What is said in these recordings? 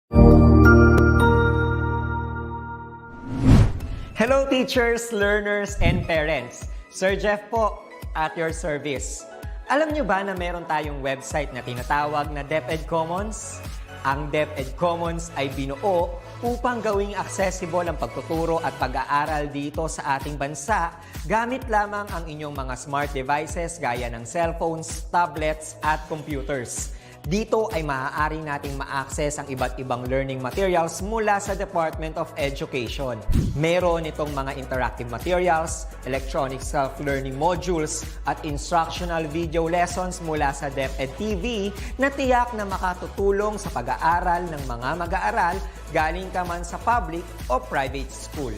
Hello teachers, learners, and parents. Sir Jeff po, at your service. Alam nyo ba na meron tayong website na tinatawag na DepEd Commons? Ang DepEd Commons ay binuo upang gawing accessible ang pagtuturo at pag-aaral dito sa ating bansa gamit lamang ang inyong mga smart devices gaya ng cellphones, tablets, at computers. Dito ay maaari nating ma-access ang iba't ibang learning materials mula sa Department of Education. Meron itong mga interactive materials, electronic self-learning modules, at instructional video lessons mula sa DepEd TV na tiyak na makatutulong sa pag-aaral ng mga mag-aaral galing ka man sa public o private school.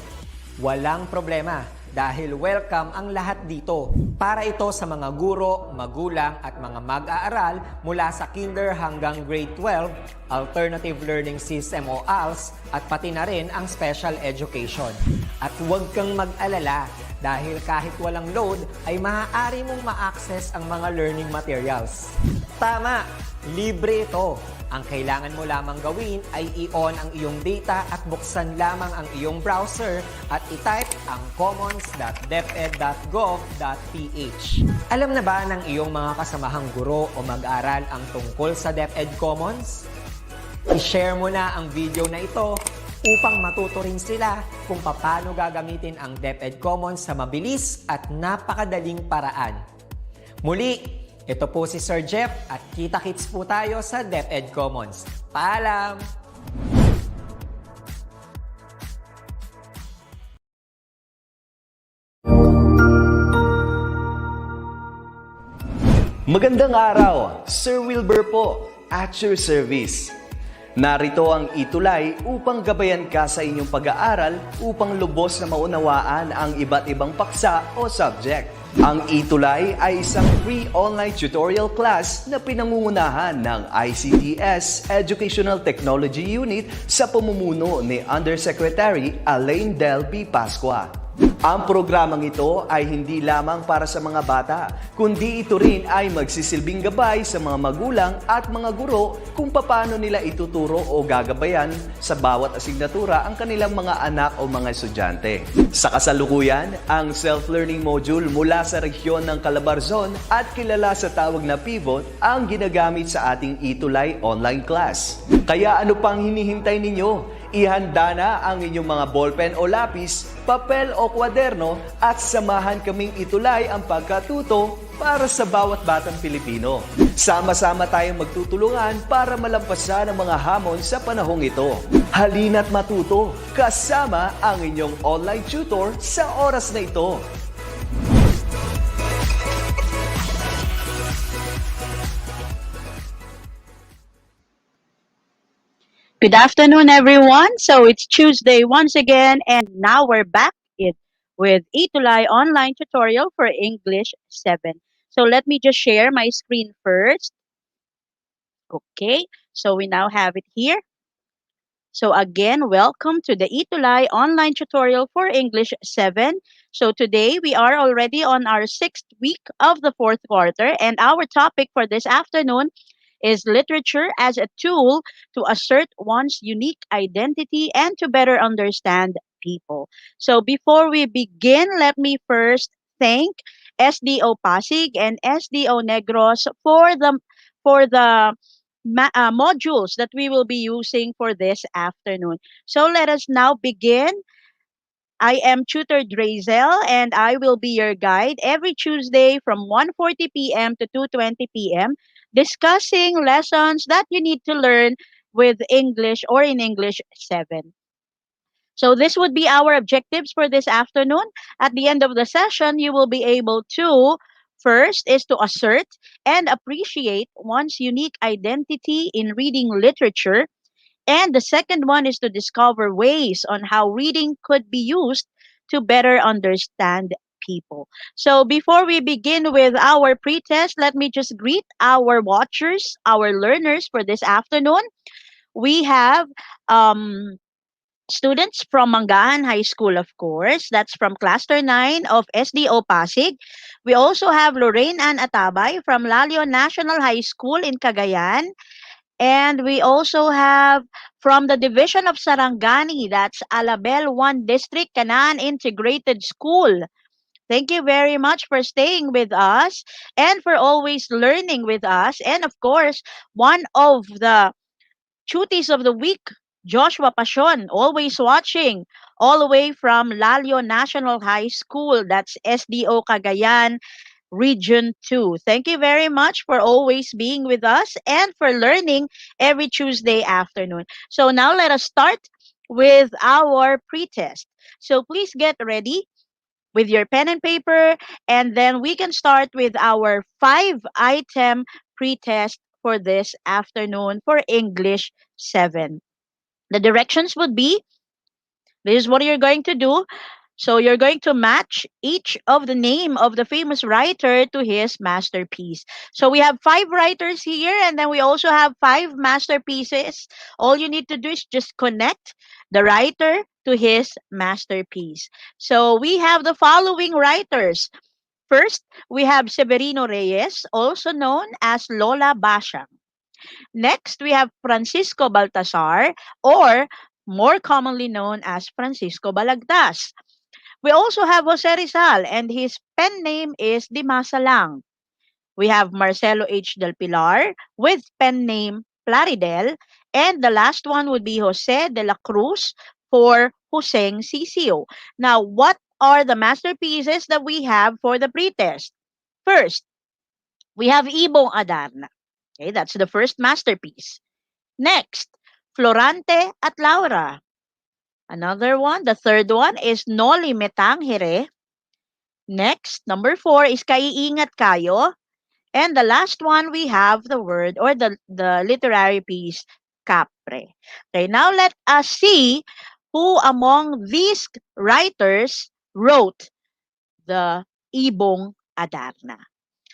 Walang problema dahil welcome ang lahat dito. Para ito sa mga guro, magulang at mga mag-aaral mula sa kinder hanggang grade 12, alternative learning system o ALS, at pati na rin ang special education. At huwag kang mag-alala dahil kahit walang load ay maaari mong ma-access ang mga learning materials. Tama! Libre ito. Ang kailangan mo lamang gawin ay i-on ang iyong data at buksan lamang ang iyong browser at i-type ang commons.deped.gov.ph. Alam na ba ng iyong mga kasamahang guro o mag-aral ang tungkol sa DepEd Commons? I-share mo na ang video na ito upang matuto rin sila kung paano gagamitin ang DepEd Commons sa mabilis at napakadaling paraan. Muli, ito po si Sir Jeff at kita-kits po tayo sa DepEd Commons. Paalam! Magandang araw, Sir Wilbur po, at your service. Narito ang ETUlay upang gabayan ka sa inyong pag-aaral upang lubos na maunawaan ang iba't ibang paksa o subject. Ang ETUlay ay isang free online tutorial class na pinangungunahan ng DepEd Educational Technology Unit sa pamumuno ni Undersecretary Elaine Del B. Pascua. Ang programang ito ay hindi lamang para sa mga bata, kundi ito rin ay magsisilbing gabay sa mga magulang at mga guro kung paano nila ituturo o gagabayan sa bawat asignatura ang kanilang mga anak o mga estudyante. Sa kasalukuyan, ang self-learning module mula sa rehiyon ng Calabarzon at kilala sa tawag na pivot ang ginagamit sa ating ETUlay online class. Kaya ano pang hinihintay ninyo? Ihanda na ang inyong mga ballpen o lapis, papel o kwaderno at samahan kaming itulay ang pagkatuto para sa bawat batang Pilipino. Sama-sama tayong magtutulungan para malampasan ang mga hamon sa panahong ito. Halina't matuto kasama ang inyong online tutor sa oras na ito. Good afternoon, everyone. So it's Tuesday once again, and now we're back with ETUlay online tutorial for English 7. So let me just share my screen first. Okay, so we now have it here. So again, welcome to the ETUlay online tutorial for English 7. So today we are already on our 6th week of the 4th quarter, and our topic for this afternoon is literature as a tool to assert one's unique identity and to better understand people. So before we begin, let me first thank SDO Pasig and SDO Negros for the modules that we will be using for this afternoon. So let us now begin. I am Tutor Drazel and I will be your guide every Tuesday from 1:40 p.m. to 2:20 p.m. discussing lessons that you need to learn with English or in English 7. So this would be our objectives for this afternoon. At the end of the session, you will be able to, first is to assert and appreciate one's unique identity in reading literature. And the second one is to discover ways on how reading could be used to better understand people. So before we begin with our pretest, let me just greet our watchers, our learners for this afternoon. We have students from Mangahan High School, of course. That's from Cluster 9 of SDO Pasig. We also have Lorraine Ann Atabay from Lalio National High School in Cagayan. And we also have from the division of Sarangani, that's Alabel 1 District, Canaan Integrated School. Thank you very much for staying with us and for always learning with us. And of course, one of the Cuties of the week, Joshua Pasion, always watching all the way from Lalio National High School. That's SDO Cagayan, Region 2. Thank you very much for always being with us and for learning every Tuesday afternoon. So now let us start with our pretest. So please get ready with your pen and paper, and then we can start with our 5-item pretest for this afternoon for English 7. The directions would be this is what you're going to do. So you're going to match each of the name of the famous writer to his masterpiece. So we have 5 writers here, and then we also have 5 masterpieces. All you need to do is just connect the writer to his masterpiece. So we have the following writers. First, we have Severino Reyes, also known as Lola Bashang. Next, we have Francisco Baltasar, or more commonly known as Francisco Balagtas. We also have Jose Rizal, and his pen name is Dimasa Lang. We have Marcelo H. Del Pilar with pen name Plaridel, and the last one would be Jose de la Cruz for Huseng Sisio. Now, what are the masterpieces that we have for the pretest? First, we have Ibong Adarna. Okay, that's the first masterpiece. Next, Florante at Laura. Another one, the third one is Noli Metangere. Next, number 4 is Kaiingat Kayo. And the last one, we have the word or the literary piece, Capre. Okay, now let us see who among these writers wrote the Ibong Adarna.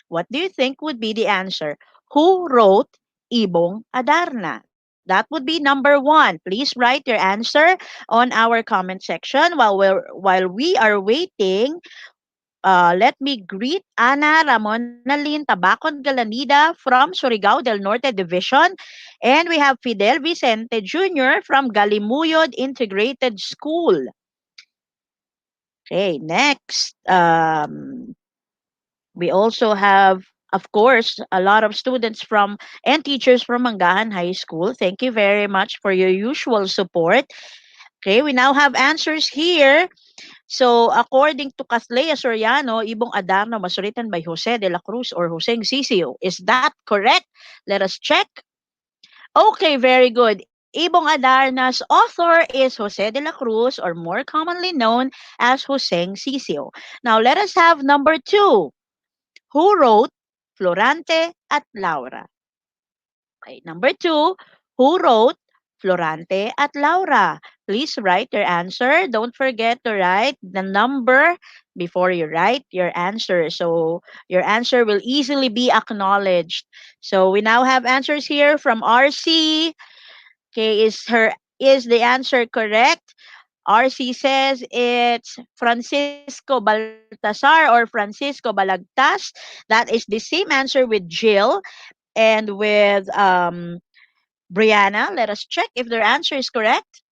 What do you think would be the answer? Who wrote Ibong Adarna? That would be number 1. Please write your answer on our comment section while we are waiting. Let me greet Ana Ramonalin Tabacon Galanida from Surigao del Norte Division. And we have Fidel Vicente Jr. from Galimuyod Integrated School. Okay, next. We also have, of course, a lot of students from and teachers from Mangahan High School. Thank you very much for your usual support. Okay, we now have answers here. So, according to Kathleya Soriano, Ibong Adarna was written by Jose de la Cruz or Joseng Sisio. Is that correct? Let us check. Okay, very good. Ibong Adarna's author is Jose de la Cruz, or more commonly known as Joseng Sisio. Now, let us have number 2. Who wrote Florante at Laura? Okay, number 2, who wrote Florante at Laura? Please write your answer. Don't forget to write the number before you write your answer. So your answer will easily be acknowledged. So we now have answers here from RC. Okay, is the answer correct? RC says it's Francisco Baltasar or Francisco Balagtas. That is the same answer with Jill and with Brianna. Let us check if their answer is correct.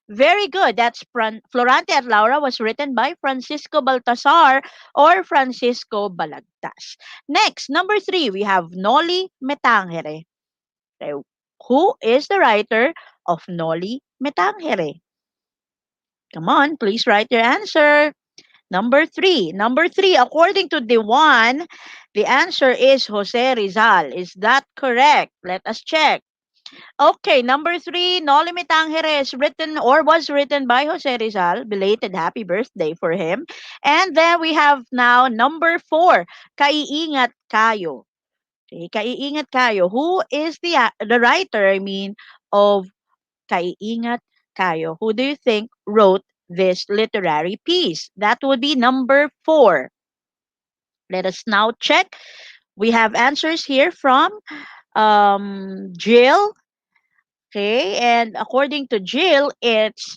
Very good. That's Florante at Laura was written by Francisco Baltasar or Francisco Balagtas. Next, number 3, we have Noli Metangere. Okay, who is the writer of Noli Metangere? Come on, please write your answer. Number 3. Number 3, according to the one, the answer is Jose Rizal. Is that correct? Let us check. Okay, number 3, Noli Me Tangere is written or was written by Jose Rizal. Belated happy birthday for him. And then we have now number 4, Kaiingat Kayo. Okay, Kaiingat Kayo. Who is the writer, of Kaiingat Kayo? Who do you think wrote this literary piece? That would be number 4. Let us now check. We have answers here from Jill. Okay, and according to Jill, it's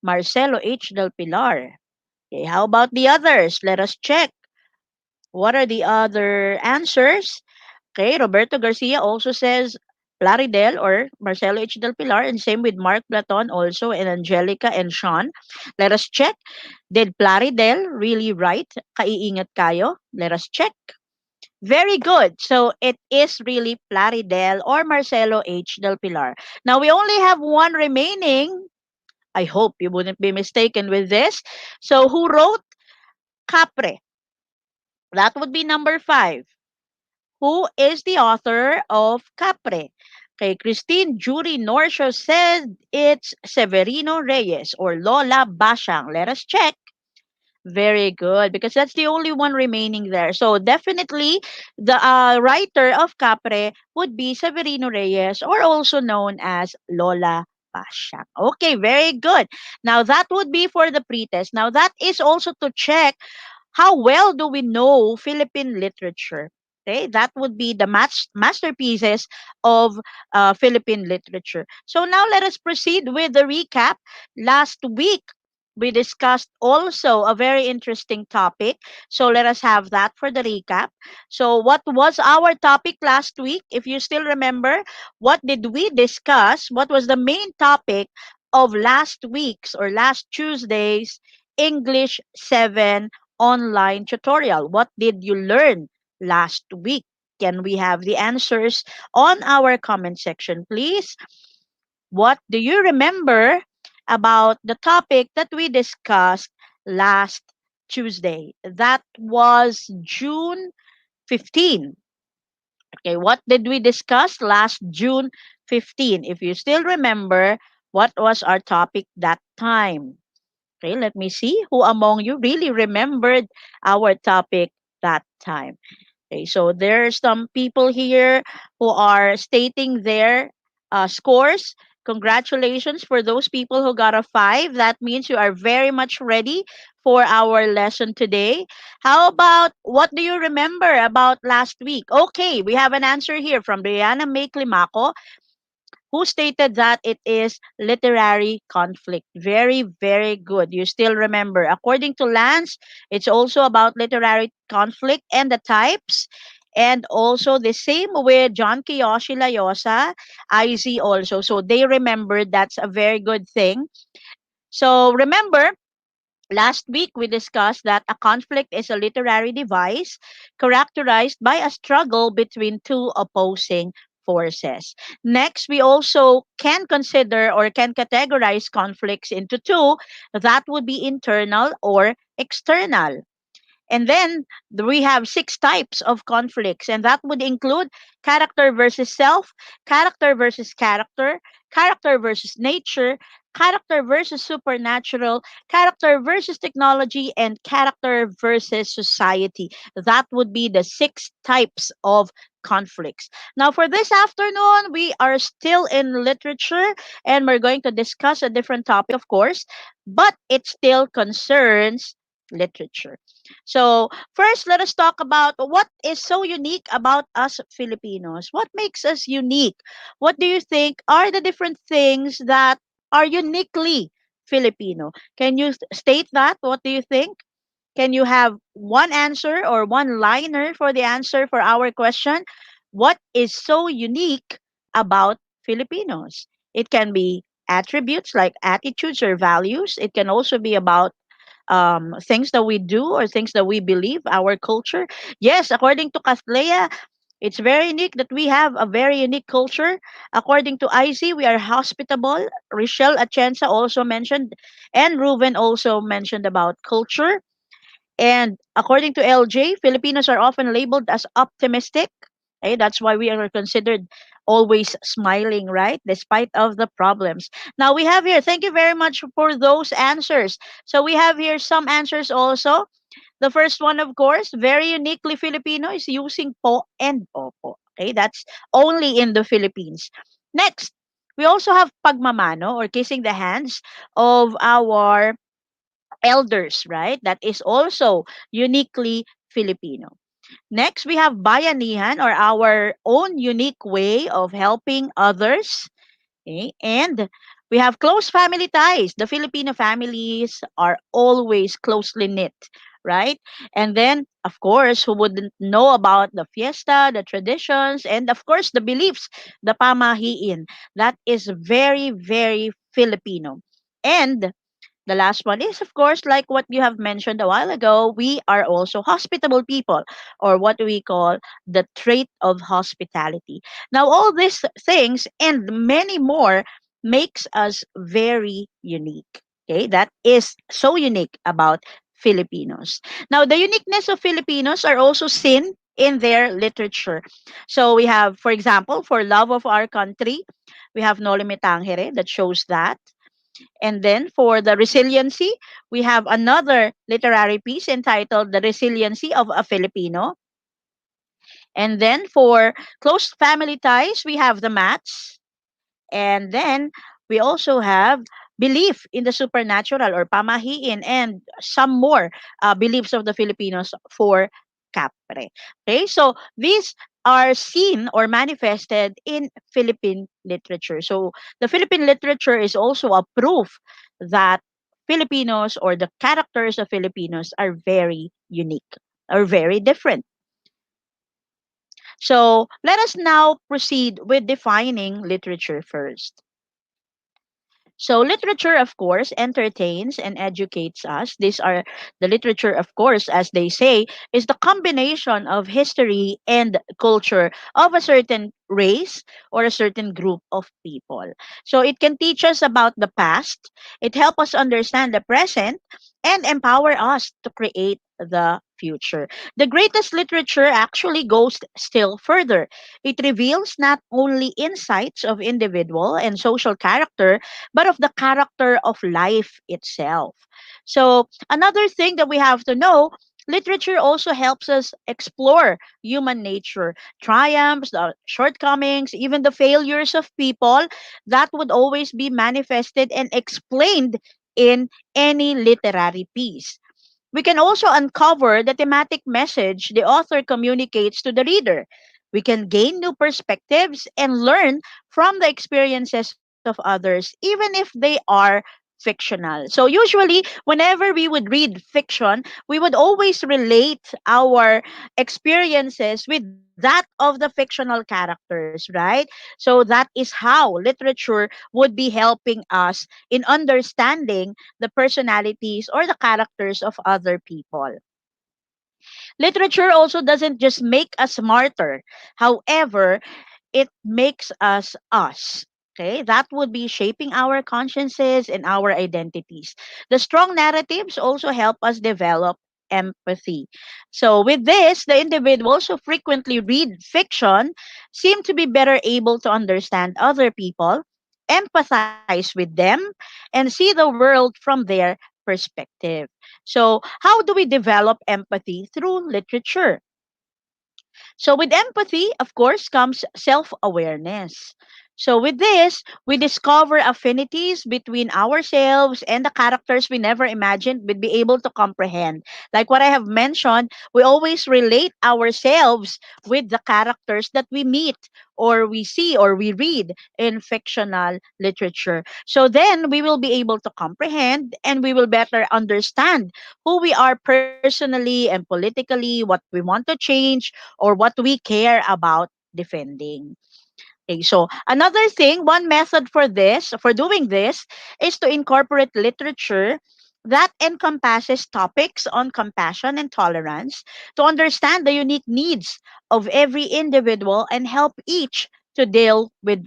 Marcelo H. Del Pilar. Okay, how about the others? Let us check. What are the other answers? Okay, Roberto Garcia also says Plaridel or Marcelo H. Del Pilar, and same with Mark Platon also, and Angelica and Sean. Let us check. Did Plaridel really write Kaiingat Kayo? Let us check. Very good. So it is really Plaridel or Marcelo H. Del Pilar. Now we only have one remaining. I hope you wouldn't be mistaken with this. So who wrote Capre? That would be number 5. Who is the author of Capre? Okay, Christine Jury Norsho said it's Severino Reyes or Lola Bashang. Let us check. Very good, because that's the only one remaining there. So definitely, the writer of Capre would be Severino Reyes, or also known as Lola Bashang. Okay, very good. Now that would be for the pretest. Now that is also to check how well do we know Philippine literature? Okay, that would be the masterpieces of Philippine literature. So now let us proceed with the recap. Last week, we discussed also a very interesting topic. So let us have that for the recap. So, what was our topic last week? If you still remember, what did we discuss? What was the main topic of last week's or last Tuesday's English 7 online tutorial? What did you learn last week? Can we have the answers on our comment section, please? What do you remember about the topic that we discussed last Tuesday? That was June 15. Okay, what did we discuss last June 15? If you still remember, what was our topic that time? Okay, let me see who among you really remembered our topic that time. Okay, so there's some people here who are stating their scores. Congratulations for those people who got a 5. That means you are very much ready for our lesson today. How about what do you remember about last week? Okay, we have an answer here from Brianna May Climaco, who stated that it is literary conflict. Very, very good. You still remember. According to Lance, it's also about literary conflict and the types. And also the same with John Kiyoshi Layosa, IZ also. So they remembered. That's a very good thing. So remember, last week, we discussed that a conflict is a literary device characterized by a struggle between two opposing forces. Next, we also can consider or can categorize conflicts into two. That would be internal or external. And then we have 6 types of conflicts, and that would include character versus self, character versus nature, character versus supernatural, character versus technology, and character versus society. That would be the 6 types of conflicts. Now, for this afternoon, we are still in literature and we're going to discuss a different topic, of course, but it still concerns literature. So, first, let us talk about what is so unique about us Filipinos. What makes us unique? What do you think are the different things that are uniquely Filipino? Can you state that? What do you think? Can you have one answer or one liner for the answer for our question? What is so unique about Filipinos? It can be attributes like attitudes or values. It can also be about things that we do or things that we believe, our culture. Yes, according to Kathleya, it's very unique that we have a very unique culture. According to IC, we are hospitable. Richelle Atienza also mentioned, and Ruben also mentioned about culture. And according to LJ, Filipinos are often labeled as optimistic. Okay, that's why we are considered always smiling, right? Despite of the problems. Now we have here, thank you very much for those answers. So we have here some answers also. The first one, of course, very uniquely Filipino is using po and opo. Okay, that's only in the Philippines. Next, we also have pagmamano or kissing the hands of our elders, right? That is also uniquely Filipino. Next, we have bayanihan or our own unique way of helping others. Okay? And we have close family ties. The Filipino families are always closely knit. right? And then, of course, who wouldn't know about the fiesta, the traditions, and of course, the beliefs, the pamahiin. That is very, very Filipino. And the last one is, of course, like what you have mentioned a while ago, we are also hospitable people, or what we call the trait of hospitality. Now, all these things and many more makes us very unique. Okay, that is so unique about Filipinos. Now, the uniqueness of Filipinos are also seen in their literature. So we have, for example, for love of our country, we have Noli Me Tangere that shows that. And then for the resiliency, we have another literary piece entitled The Resiliency of a Filipino. And then for close family ties, we have the mats. And then we also have belief in the supernatural or pamahiin and some more beliefs of the Filipinos for Capre. Okay, so these are seen or manifested in Philippine literature. So the Philippine literature is also a proof that Filipinos or the characters of Filipinos are very unique or very different. So let us now proceed with defining literature first. So literature, of course, entertains and educates us. These are the literature, of course, as they say, is the combination of history and culture of a certain race or a certain group of people. So it can teach us about the past, it helps us understand the present, and empower us to create the future. The greatest literature actually goes still further. It reveals not only insights of individual and social character, but of the character of life itself. So, another thing that we have to know, literature also helps us explore human nature, triumphs, the shortcomings, even the failures of people that would always be manifested and explained in any literary piece. We can also uncover the thematic message the author communicates to the reader. We can gain new perspectives and learn from the experiences of others, even if they are fictional. So, usually, whenever we would read fiction, we would always relate our experiences with that of the fictional characters, right? So, that is how literature would be helping us in understanding the personalities or the characters of other people. Literature also doesn't just make us smarter. However, it makes us us. Okay, that would be shaping our consciences and our identities. The strong narratives also help us develop empathy. So, with this, the individuals who frequently read fiction seem to be better able to understand other people, empathize with them, and see the world from their perspective. So, how do we develop empathy through literature? So, with empathy, of course, comes self awareness. So, with this, we discover affinities between ourselves and the characters we never imagined we'd be able to comprehend. Like what I have mentioned, we always relate ourselves with the characters that we meet or we see or we read in fictional literature. So, then we will be able to comprehend and we will better understand who we are personally and politically, what we want to change, or what we care about defending. Okay, so another thing, one method for this, for doing this, is to incorporate literature that encompasses topics on compassion and tolerance to understand the unique needs of every individual and help each to deal with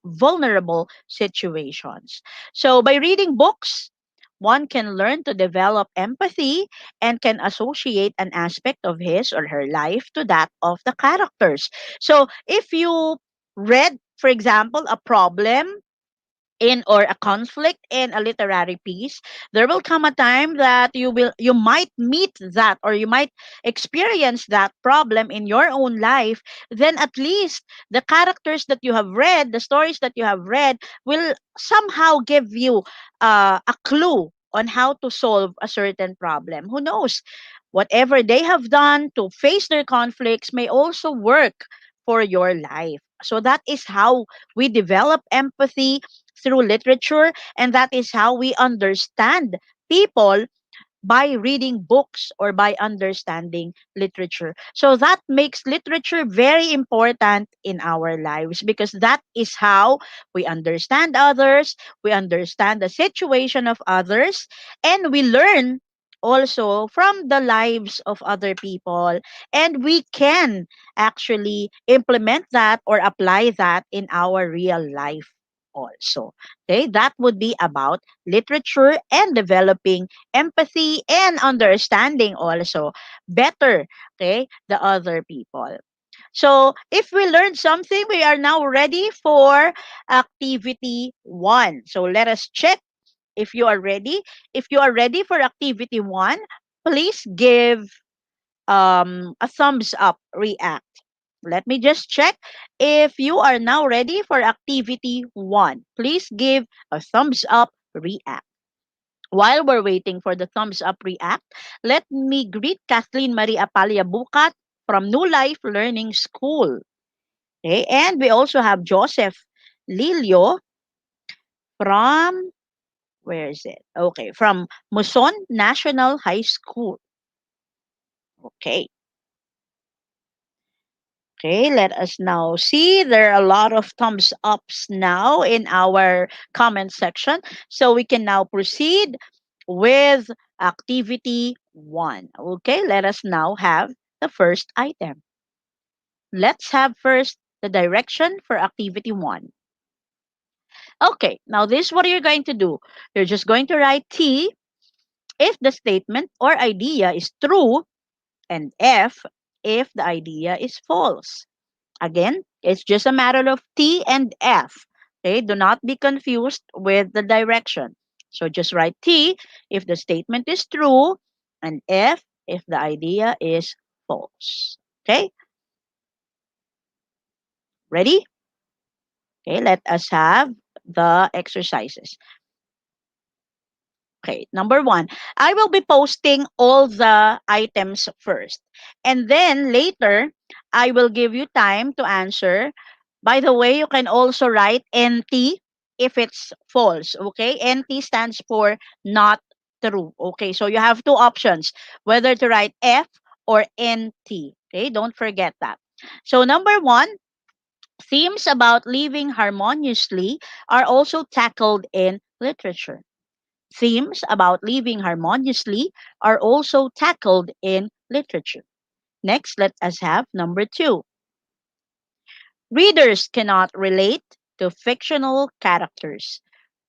vulnerable situations. So, by reading books, one can learn to develop empathy and can associate an aspect of his or her life to that of the characters. So, if you read, for example, a problem in or a conflict in a literary piece, there will come a time that you might meet that or you might experience that problem in your own life. Then at least the characters that you have read, the stories that you have read, will somehow give you a clue on how to solve a certain problem. Who knows, whatever they have done to face their conflicts may also work for your life. So that is how we develop empathy through literature, and that is how we understand people by reading books or by understanding literature. So that makes literature very important in our lives because that is how we understand others, we understand the situation of others, and we learn also from the lives of other people, and we can actually implement that or apply that in our real life also. Okay, that would be about literature and developing empathy and understanding also better, okay, the other people. So if we learned something, we are now ready for activity one. So let us check if you are ready. If you are ready for activity one, please give a thumbs up react. Let me just check if you are now ready for activity one. Please give a thumbs up react. While we're waiting for the thumbs up react, let me greet Kathleen Marie Apalia Bukat from New Life Learning School. Okay, and we also have Joseph Lilio from, where is it? Okay, from Muson National High School. Okay. Okay, let us now see. There are a lot of thumbs ups now in our comment section. So we can now proceed with activity one. Okay, let us now have the first item. Let's have first the direction for activity one. Okay, now this is what you're going to do. You're just going to write T if the statement or idea is true and F if the idea is false. Again, it's just a matter of T and F. Okay, do not be confused with the direction. So just write T if the statement is true and F if the idea is false. Okay, ready? Okay, let us have the exercises. Okay, number one, I will be posting all the items first. And then later, I will give you time to answer. By the way, you can also write NT if it's false. Okay, NT stands for not true. Okay, so you have two options whether to write F or NT. Okay, don't forget that. So, number one, themes about living harmoniously are also tackled in literature. Themes about living harmoniously are also tackled in literature. Next, let us have number two. Readers cannot relate to fictional characters.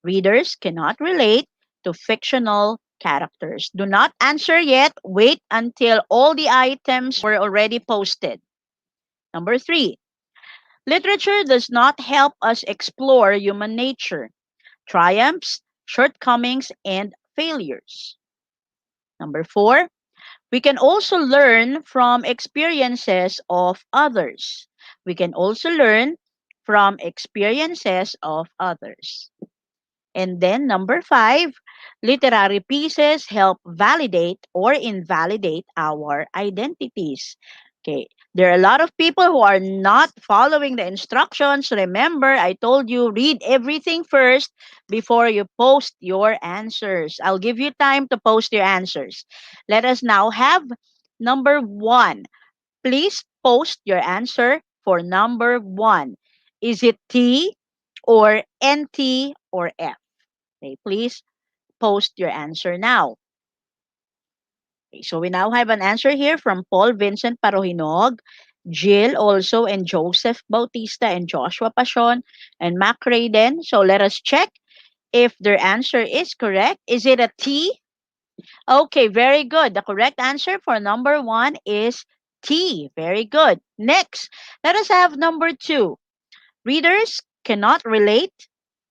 Readers cannot relate to fictional characters. Do not answer yet. Wait until all the items were already posted. Number three, literature does not help us explore human nature, triumphs, shortcomings, and failures. Number four, we can also learn from experiences of others. We can also learn from experiences of others. And then number five, literary pieces help validate or invalidate our identities. Okay. There are a lot of people who are not following the instructions. Remember, I told you read everything first before you post your answers. I'll give you time to post your answers. Let us now have number one. Please post your answer for number one. Is it T or NT or F? Okay, please post your answer now. Okay, so we now have an answer here from Paul Vincent Parohinog, Jill also, and Joseph Bautista, and Joshua Pasion, and Mac Raiden. So let us check if their answer is correct. Is it a T? Okay, very good. The correct answer for number one is T. Very good. Next, let us have number two. Readers cannot relate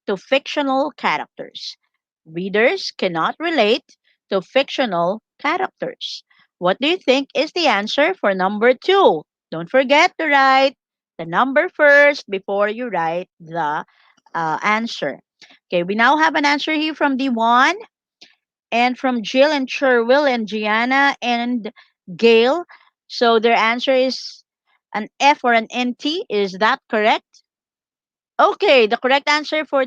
to fictional characters. Readers cannot relate to fictional characters. What do you think is the answer for number two? Don't forget to write the number first before you write the answer. Okay, we now have an answer here from D1 and from Jill and Cherwell and Gianna and Gail. So their answer is an F or an NT. Is that correct? Okay, the correct answer for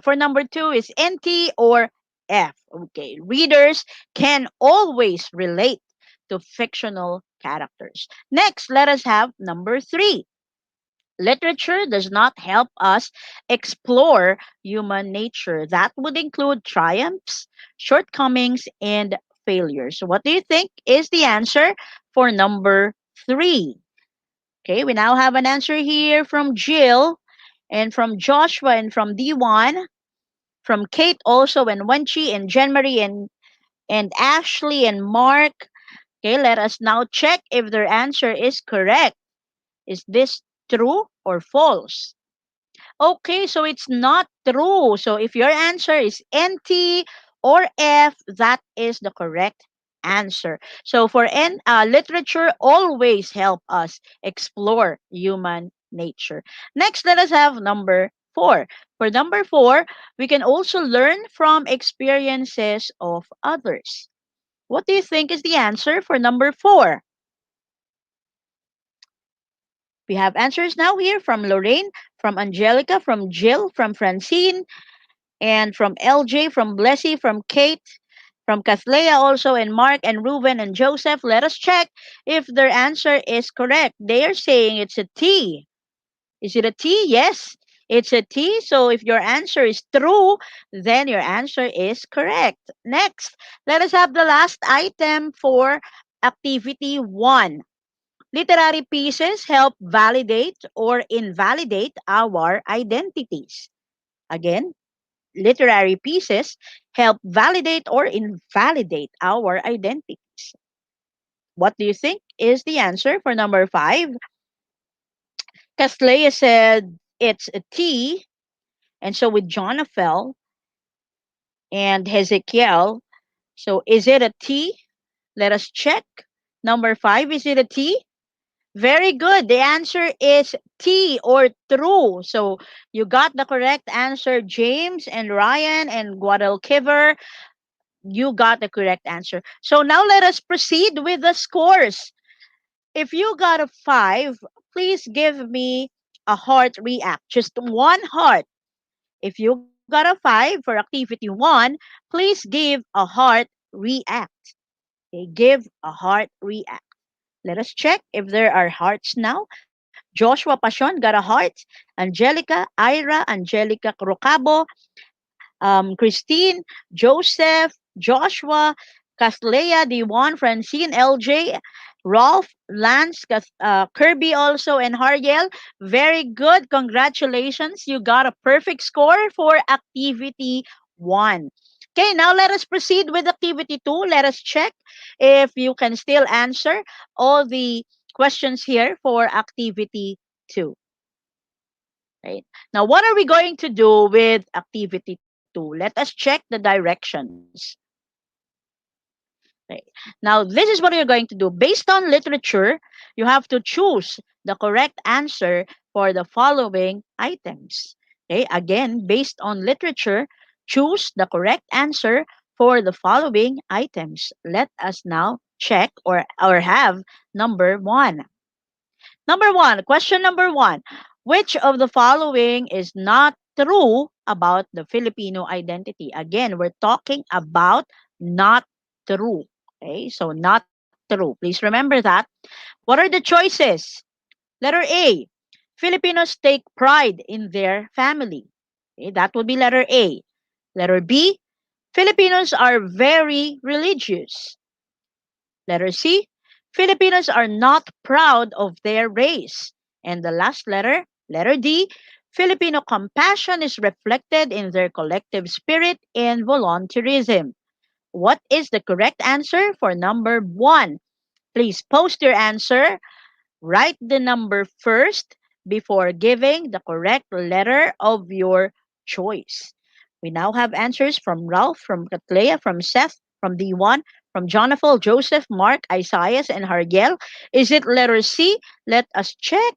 for number two is NT or F. Okay, readers can always relate to fictional characters. Next, let us have number 3. Literature does not help us explore human nature. That would include triumphs, shortcomings, and failures. So what do you think is the answer for number 3? Okay, we now have an answer here from Jill and from Joshua and from D1, from Kate also and Wenchi and Jen Marie and Ashley and Mark. Okay, let us now check if their answer is correct. Is this true or false? Okay, so it's not true. So if your answer is NT or F, that is the correct answer. So for literature always help us explore human nature. Next, let us have number 4. For number 4, we can also learn from experiences of others. What do you think is the answer for number 4? We have answers now here from Lorraine, from Angelica, from Jill, from Francine, and from LJ, from Blessy, from Kate, from Kathleya also, and Mark, and Ruben, and Joseph. Let us check if their answer is correct. They are saying it's a T. Is it a T? Yes, it's a T. So if your answer is true, then your answer is correct. Next, let us have the last item for activity 1. Literary pieces help validate or invalidate our identities. Again, literary pieces help validate or invalidate our identities. What do you think is the answer for number 5? Caslea said it's a T, and so with Jonathan and Hezekiel. So is it a T? Let us check. Number 5, is it a T? Very good. The answer is T or true. So you got the correct answer, James and Ryan and Guadalquiver. You got the correct answer. So now let us proceed with the scores. If you got a 5, please give me a heart react. Just one heart. If you got a 5 for activity 1, please give a heart react. Okay, give a heart react. Let us check if there are hearts now. Joshua Pasion got a heart. Angelica, Ira, Angelica Crocabo, Christine, Joseph, Joshua, Caslea, D1, Francine, LJ, Rolf, Lance, Kirby also, and Hariel. Very good. Congratulations. You got a perfect score for activity 1. Okay, now let us proceed with activity 2. Let us check if you can still answer all the questions here for activity 2. Right. Now, what are we going to do with activity 2? Let us check the directions. Right. Now, this is what you're going to do. Based on literature, you have to choose the correct answer for the following items. Okay. Again, based on literature, choose the correct answer for the following items. Let us now check or have number 1. Number 1, question number 1. Which of the following is not true about the Filipino identity? Again, we're talking about not true. Okay, so not true. Please remember that. What are the choices? Letter A, Filipinos take pride in their family. Okay, that would be letter A. Letter B, Filipinos are very religious. Letter C, Filipinos are not proud of their race. And the last letter, letter D, Filipino compassion is reflected in their collective spirit and volunteerism. What is the correct answer for number 1? Please post your answer. Write the number first before giving the correct letter of your choice. We now have answers from Ralph, from Katlea, from Seth, from D1, from Jonathan, Joseph, Mark, Isaias, and Hargel. Is it letter C? Let us check.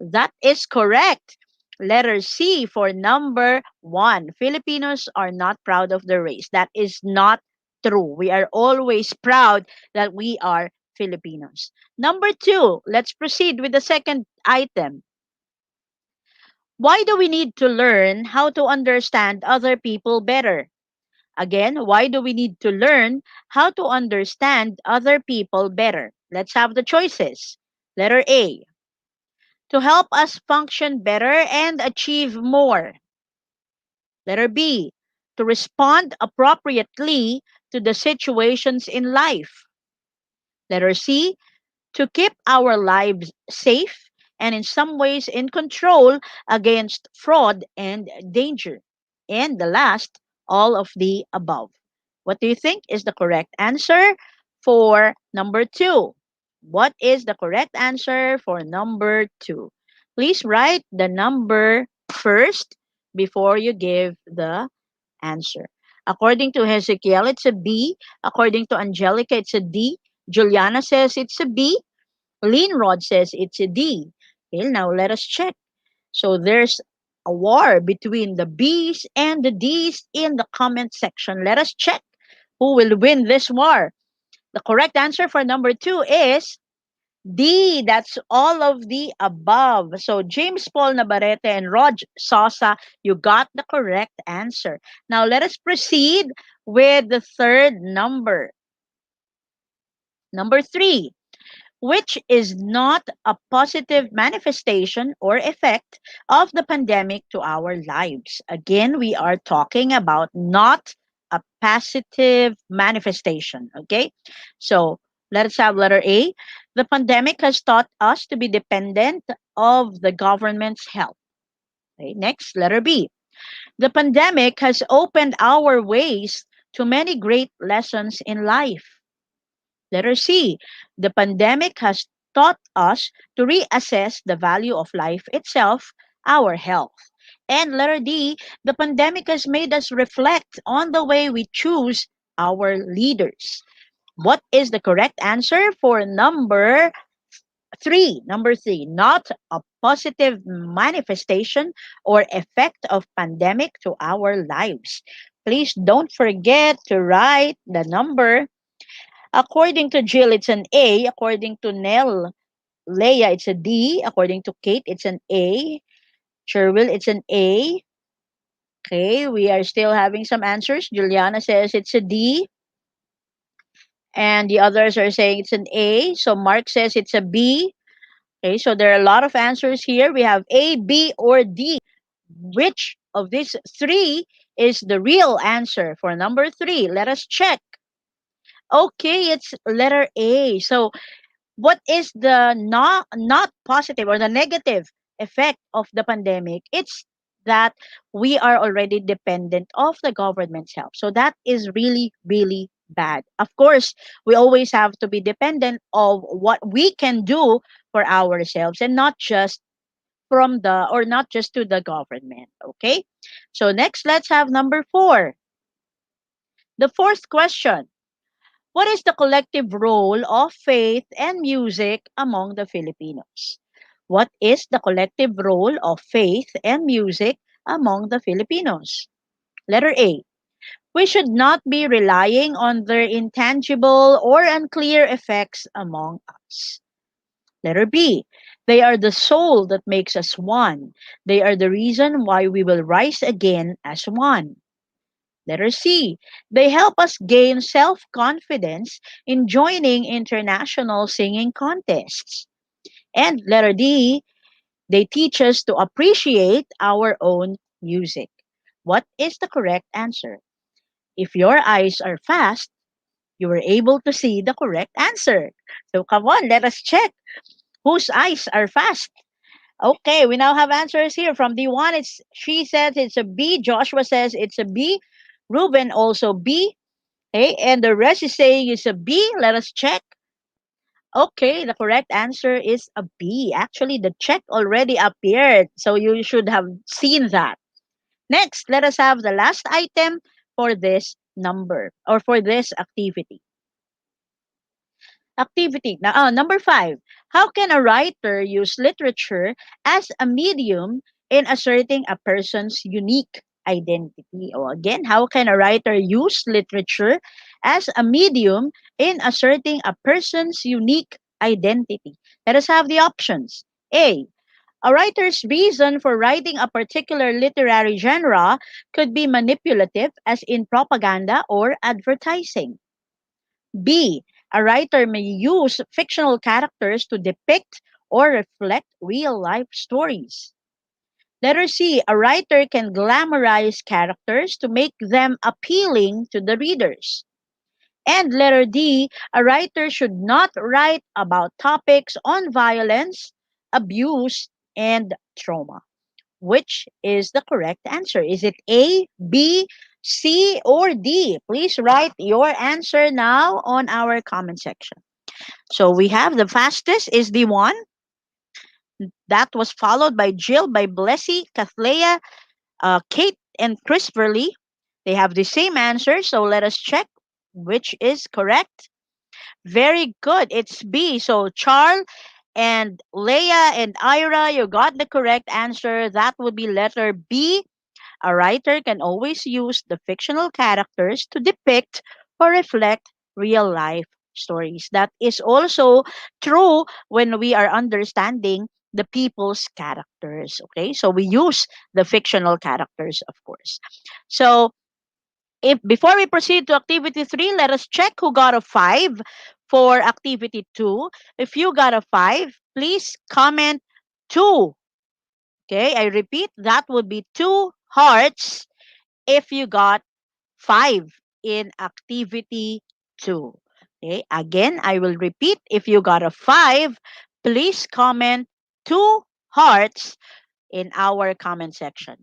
That is correct. Letter C for number 1. Filipinos are not proud of their race. That is not true. We are always proud that we are Filipinos. Number 2, let's proceed with the second item. Why do we need to learn how to understand other people better? Again, why do we need to learn how to understand other people better? Let's have the choices. Letter A, to help us function better and achieve more. Letter B, to respond appropriately to the situations in life. Letter C, to keep our lives safe and in some ways in control against fraud and danger. And the last, all of the above. What do you think is the correct answer for number two? What is the correct answer for number two? Please write the number first before you give the answer. According to Hezekiel, it's a B. According to Angelica, it's a D. Juliana says it's a B. Lean Rod says it's a D. Okay, now let us check. So there's a war between the B's and the D's in the comment section. Let us check who will win this war. The correct answer for number two is D. That's all of the above. So James Paul Navarrete and Rog Sosa, you got the correct answer. Now let us proceed with the third number. Number three, which is not a positive manifestation or effect of the pandemic to our lives. Again, we are talking about not a positive manifestation. Okay, so let's have letter A. The pandemic has taught us to be dependent of the government's help. Okay, next, letter B. The pandemic has opened our ways to many great lessons in life. Letter C, the pandemic has taught us to reassess the value of life itself, our health. And letter D, the pandemic has made us reflect on the way we choose our leaders. What is the correct answer for number three? Number three, not a positive manifestation or effect of pandemic to our lives. Please don't forget to write the number. According to Jill, it's an A. According to Nell, Leia, it's a D. According to Kate, it's an A. Sherwill, it's an A. Okay, we are still having some answers. Juliana says it's a D. And the others are saying it's an A. So Mark says it's a B. Okay, so there are a lot of answers here. We have A, B, or D. Which of these three is the real answer for number three? Let us check. Okay, it's letter A. So what is the not positive or the negative effect of the pandemic? It's that we are already dependent of the government's help. So that is really, really bad. Of course, we always have to be dependent of what we can do for ourselves and not just from the or not just to the government. Okay, so next, let's have number four. The fourth question: what is the collective role of faith and music among the Filipinos? What is the collective role of faith and music among the Filipinos? Letter A. We should not be relying on their intangible or unclear effects among us. Letter B. They are the soul that makes us one. They are the reason why we will rise again as one. Letter C. They help us gain self confidence in joining international singing contests. And letter D. They teach us to appreciate our own music. What is the correct answer? If your eyes are fast, you were able to see the correct answer. So come on, let us check whose eyes are fast. Okay, we now have answers here from D1. It's she says it's a B. Joshua says it's a B. Ruben also B. Okay, and the rest is saying it's a B. Let us check. Okay, the correct answer is a B. Actually, the check already appeared, so you should have seen that. Next, let us have the last item for this number or for this activity. Activity. Now, number five. How can a writer use literature as a medium in asserting a person's unique identity? Or again, how can a writer use literature as a medium in asserting a person's unique identity? Let us have the options. A. A writer's reason for writing a particular literary genre could be manipulative, as in propaganda or advertising. B. A writer may use fictional characters to depict or reflect real life stories. Letter C. A writer can glamorize characters to make them appealing to the readers. And letter D. A writer should not write about topics on violence, abuse, and trauma. Which is the correct answer? Is it A, B, C, or D? Please write your answer now on our comment section. So we have the fastest is the one. That was followed by Jill, by Blessy, Kathleya, Kate, and Christopher. They have the same answer. So let us check which is correct. Very good. It's B. So Charles and Leia and Ira, you got the correct answer. That would be letter B. A writer can always use the fictional characters to depict or reflect real life stories. That is also true when we are understanding the people's characters. Okay, so we use the fictional characters, of course. So, if before we proceed to activity 3, let us check who got a 5 for activity 2. If you got a 5, please comment 2. Okay, I repeat, that would be 2 hearts if you got 5 in activity 2. Okay, again, I will repeat, if you got a 5, please comment 2 hearts in our comment section.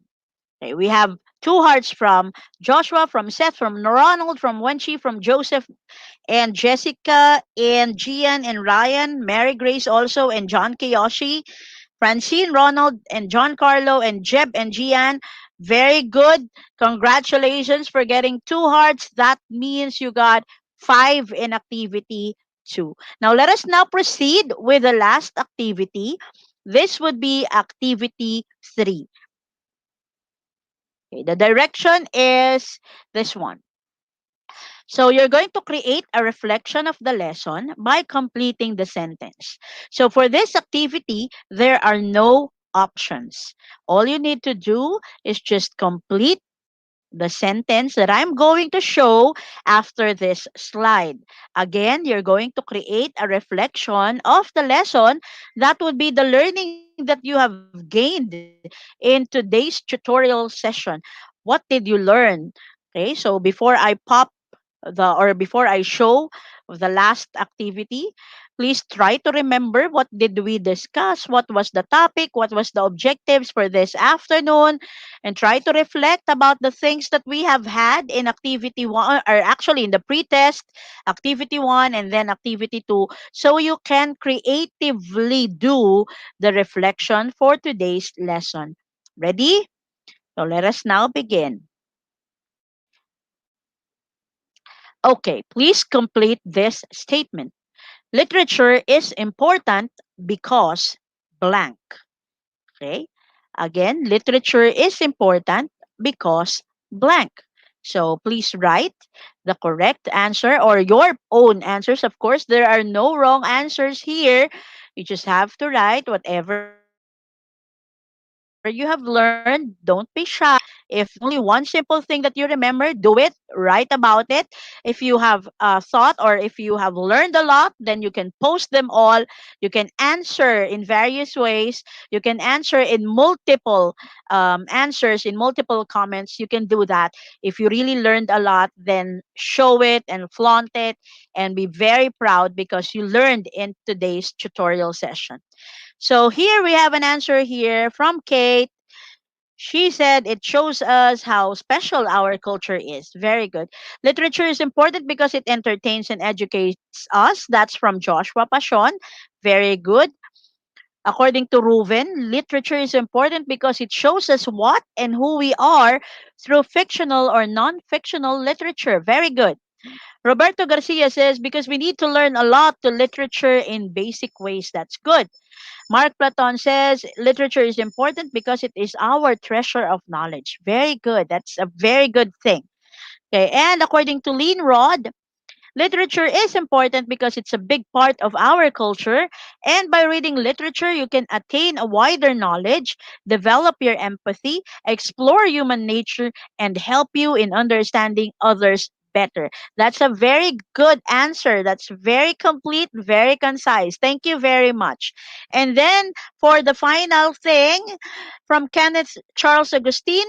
Okay, we have 2 hearts from Joshua, from Seth, from Ronald, from Wenchi, from Joseph, and Jessica, and Gian, and Ryan, Mary Grace also, and John Kiyoshi, Francine, Ronald, and John Carlo, and Jeb, and Gian. Very good. Congratulations for getting 2 hearts. That means you got 5 in activity 2. Now, let us now proceed with the last activity. This would be activity 3. Okay, the direction is this one. So you're going to create a reflection of the lesson by completing the sentence. So for this activity, there are no options. All you need to do is just complete the sentence that I'm going to show after this slide. Again, you're going to create a reflection of the lesson. That would be the learning that you have gained in today's tutorial session. What did you learn? Okay, so before I pop before I show the last activity, please try to remember what did we discuss, what was the topic, what was the objectives for this afternoon, and try to reflect about the things that we have had in activity 1, or actually in the pre-test, activity 1 and then activity 2, so you can creatively do the reflection for today's lesson. Ready? So let us now begin. Okay, please complete this statement. Literature is important because blank. Okay? Again, literature is important because blank. So please write the correct answer or your own answers. Of course, there are no wrong answers here. You just have to write whatever you have learned. Don't be shy. If there's only one simple thing that you remember, do it, write about it. If you have thought, or if you have learned a lot, then you can post them all. You can answer in various ways. You can answer in multiple answers, in multiple comments. You can do that. If you really learned a lot, then show it and flaunt it and be very proud because you learned in today's tutorial session. So here we have an answer here from Kate. She said it shows us how special our culture is. Very good. Literature is important because it entertains and educates us. That's from Joshua Pashon. Very good. According to Ruven, literature is important because it shows us what and who we are through fictional or non-fictional literature. Very good. Roberto Garcia says because we need to learn a lot to literature in basic ways. That's good. Mark Platon says literature is important because it is our treasure of knowledge. Very good. That's a very good thing. Okay, and according to Lean Rod, Literature is important because it's a big part of our culture, and by reading literature, you can attain a wider knowledge, develop your empathy, explore human nature, and help you in understanding others better. That's a very good answer. That's very complete, very concise. Thank you very much. And then for the final thing from Kenneth Charles Augustine,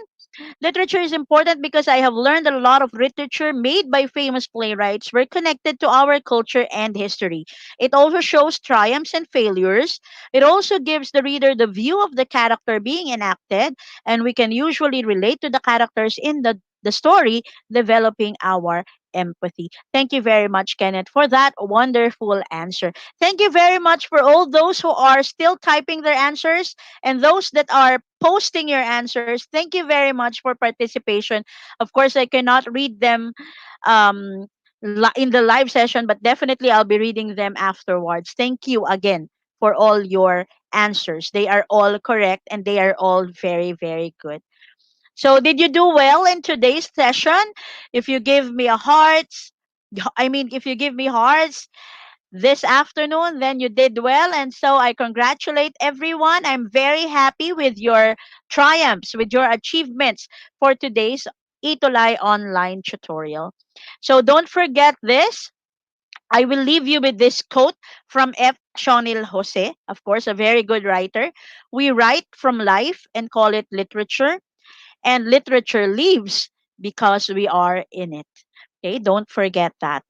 literature is important because I have learned a lot of literature made by famous playwrights were connected to our culture and history. It also shows triumphs and failures. It also gives the reader the view of the character being enacted, and we can usually relate to the characters in the story, developing our empathy. Thank you very much, Kenneth, for that wonderful answer. Thank you very much for all those who are still typing their answers and those that are posting your answers. Thank you very much for participation. Of course, I cannot read them um, in the live session, but definitely I'll be reading them afterwards. Thank you again for all your answers. They are all correct and they are all very, very good. So, did you do well in today's session? If you give me a hearts, if you give me hearts, this afternoon, then you did well. And so I congratulate everyone. I'm very happy with your triumphs, with your achievements for today's ETUlay online tutorial. So don't forget this. I will leave you with this quote from F. Shonil Jose, of course, a very good writer. We write from life and call it literature, and literature lives because we are in it. Okay, don't forget that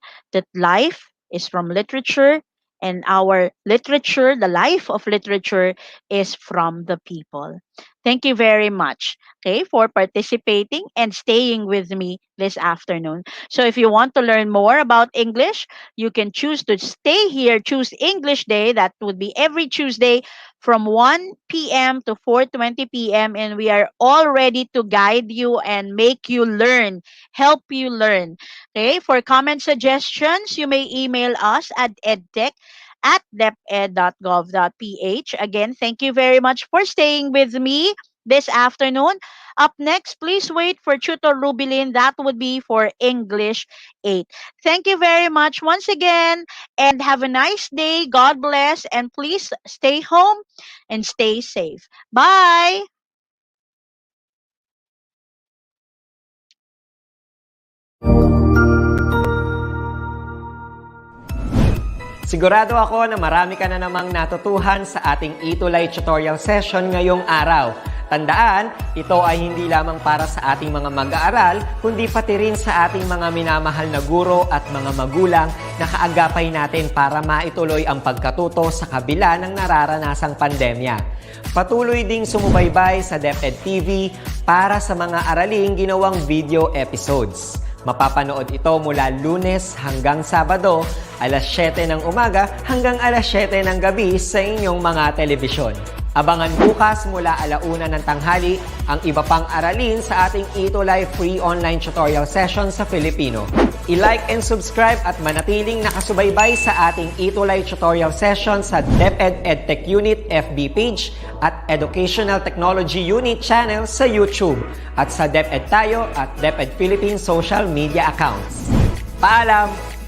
life is from literature, and our literature, the life of literature, is from the people. Thank you very much, okay, for participating and staying with me this afternoon. So if you want to learn more about English, you can choose to stay here, choose English Day. That would be every Tuesday from 1 p.m. to 4:20 p.m. and we are all ready to guide you and make you learn, help you learn. Okay, for comment suggestions, you may email us at edtech@deped.gov.ph. Again, thank you very much for staying with me this afternoon. Up next, please wait for Tutor Rubilin. That would be for English 8. Thank you very much once again and have a nice day. God bless and please stay home and stay safe. Bye! Sigurado ako na marami ka na namang natutuhan sa ating ETUlay tutorial session ngayong araw. Tandaan, ito ay hindi lamang para sa ating mga mag-aaral, kundi pati rin sa ating mga minamahal na guro at mga magulang na kaagapay natin para maituloy ang pagkatuto sa kabila ng nararanasang pandemya. Patuloy ding sumubaybay sa DepEd TV para sa mga araling ginawang video episodes. Mapapanood ito mula Lunes hanggang Sabado, alas 7 ng umaga hanggang alas 7 ng gabi sa inyong mga telebisyon. Abangan bukas mula alauna ng tanghali ang iba pang aralin sa ating ETUlay free online tutorial session sa Filipino. I-like and subscribe at manatiling nakasubaybay sa ating ETUlay tutorial session sa DepEd Edtech Unit FB page at Educational Technology Unit channel sa YouTube at sa DepEd Tayo at DepEd Philippines social media accounts. Paalam!